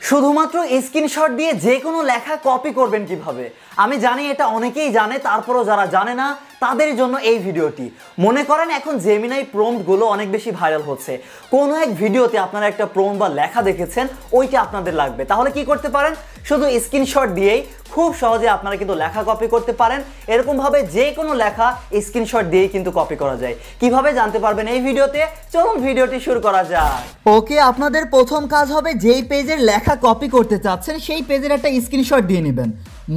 শুধুমাত্র স্ক্রিনশট দিয়ে যে কোনো লেখা কপি করবেন কিভাবে। আমি জানি এটা অনেকেই জানে, তারপরও যারা জানে না তাদের জন্য এই ভিডিওটি। মনে করেন এখন জেমিনাই প্রম্পটগুলো অনেক বেশি ভাইরাল হচ্ছে, কোনো এক ভিডিওতে আপনারা একটা প্রম্পট বা লেখা দেখেছেন, ওইটা আপনাদের লাগবে। তাহলে কি করতে পারেন? শুধু স্ক্রিনশট দিয়েই খুব সহজে আপনারা কিন্তু লেখা কপি করতে পারেন। এরকমভাবে যে কোনো লেখা স্ক্রিনশট দিয়েই কিন্তু কপি করা যায়। কিভাবে জানতে পারবেন এই ভিডিওতে, চলুন ভিডিওটি শুরু করা যাক। ওকে, আপনাদের প্রথম কাজ হবে যেই পেজের লেখা কপি করতে চাচ্ছেন সেই পেজের একটা স্ক্রিনশট দিয়ে নেবেন।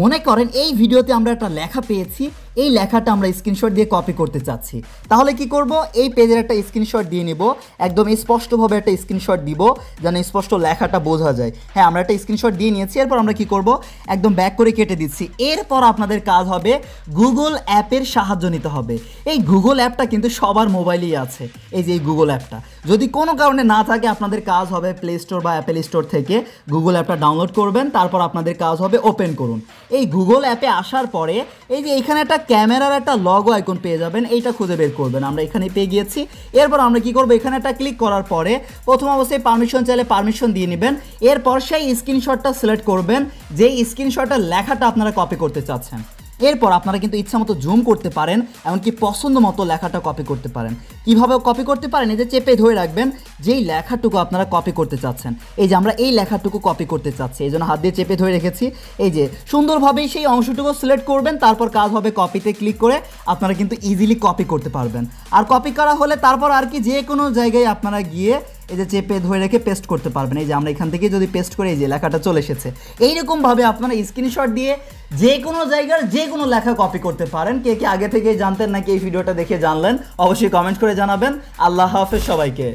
মনে করেন এই ভিডিওতে আমরা একটা লেখা পেয়েছি, এই লেখাটা আমরা স্ক্রিনশট দিয়ে কপি করতে চাচ্ছি। তাহলে কি করব? এই পেজের একটা স্ক্রিনশট দিয়ে নিব, একদম স্পষ্টভাবে একটা স্ক্রিনশট দিব যেন স্পষ্ট লেখাটা বোঝা যায়। হ্যাঁ, আমরা একটা স্ক্রিনশট দিয়ে নিয়েছি। এরপর আমরা কি করব? একদম ব্যাক করে কেটে দিচ্ছি। এরপর আপনাদের কাজ হবে গুগল অ্যাপের সাহায্য নিতে হবে। এই গুগল অ্যাপটা কিন্তু সবার মোবাইলেই আছে। এই যে এই গুগল অ্যাপটা যদি কোনো কারণে না থাকে, আপনাদের কাজ হবে প্লে স্টোর বা অ্যাপেল স্টোর থেকে গুগল অ্যাপটা ডাউনলোড করবেন। তারপর আপনাদের কাজ হবে ওপেন করুন। এই গুগল অ্যাপে আসার পরে এই যে এইখানে একটা ক্যামেরার একটা লগো আইকন পেয়ে যাবেন, এইটা খুঁজে বের করবেন। আমরা এখানে পেয়ে গিয়েছি। এরপর আমরা কি করব? এখানে একটা ক্লিক করার পরে প্রথম অবস্থায় পারমিশন চাইলে পারমিশন দিয়ে নেবেন। এরপর সেই স্ক্রিনশটটা সিলেক্ট করবেন, যেই স্ক্রিনশটের লেখাটা আপনারা কপি করতে চাচ্ছেন। এরপর আপনারা কিন্তু ইচ্ছা মতো জুম করতে পারেন, এমনকি পছন্দ মতো লেখাটা কপি করতে পারেন। কীভাবে কপি করতে পারেন? এই যে চেপে ধরে রাখবেন যেই লেখাটুকু আপনারা কপি করতে চাচ্ছেন। এই যে আমরা এই লেখাটুকু কপি করতে চাচ্ছি, এই জন্য হাত দিয়ে চেপে ধরে রেখেছি। এই যে সুন্দরভাবেই সেই অংশটুকু সিলেক্ট করবেন, তারপর কাজ হবে কপিতে ক্লিক করে আপনারা কিন্তু ইজিলি কপি করতে পারবেন। আর কপি করা হলে তারপর আর কি যে কোনো জায়গায় আপনারা গিয়ে এই যে চেপে ধরে রেখে পেস্ট করতে পারবেন। এই যে আমরা এখান থেকে যদি পেস্ট করে এই যে লেখাটা চলে এসেছে। এইরকমভাবে আপনারা স্ক্রিনশট দিয়ে যে কোনো জায়গার যে কোনো লেখা কপি করতে পারেন। কে কে আগে থেকে জানতেন নাকি এই ভিডিওটা দেখে জানলেন? অবশ্যই কমেন্ট করে জানাবেন। আল্লাহ হাফেজ সবাইকে।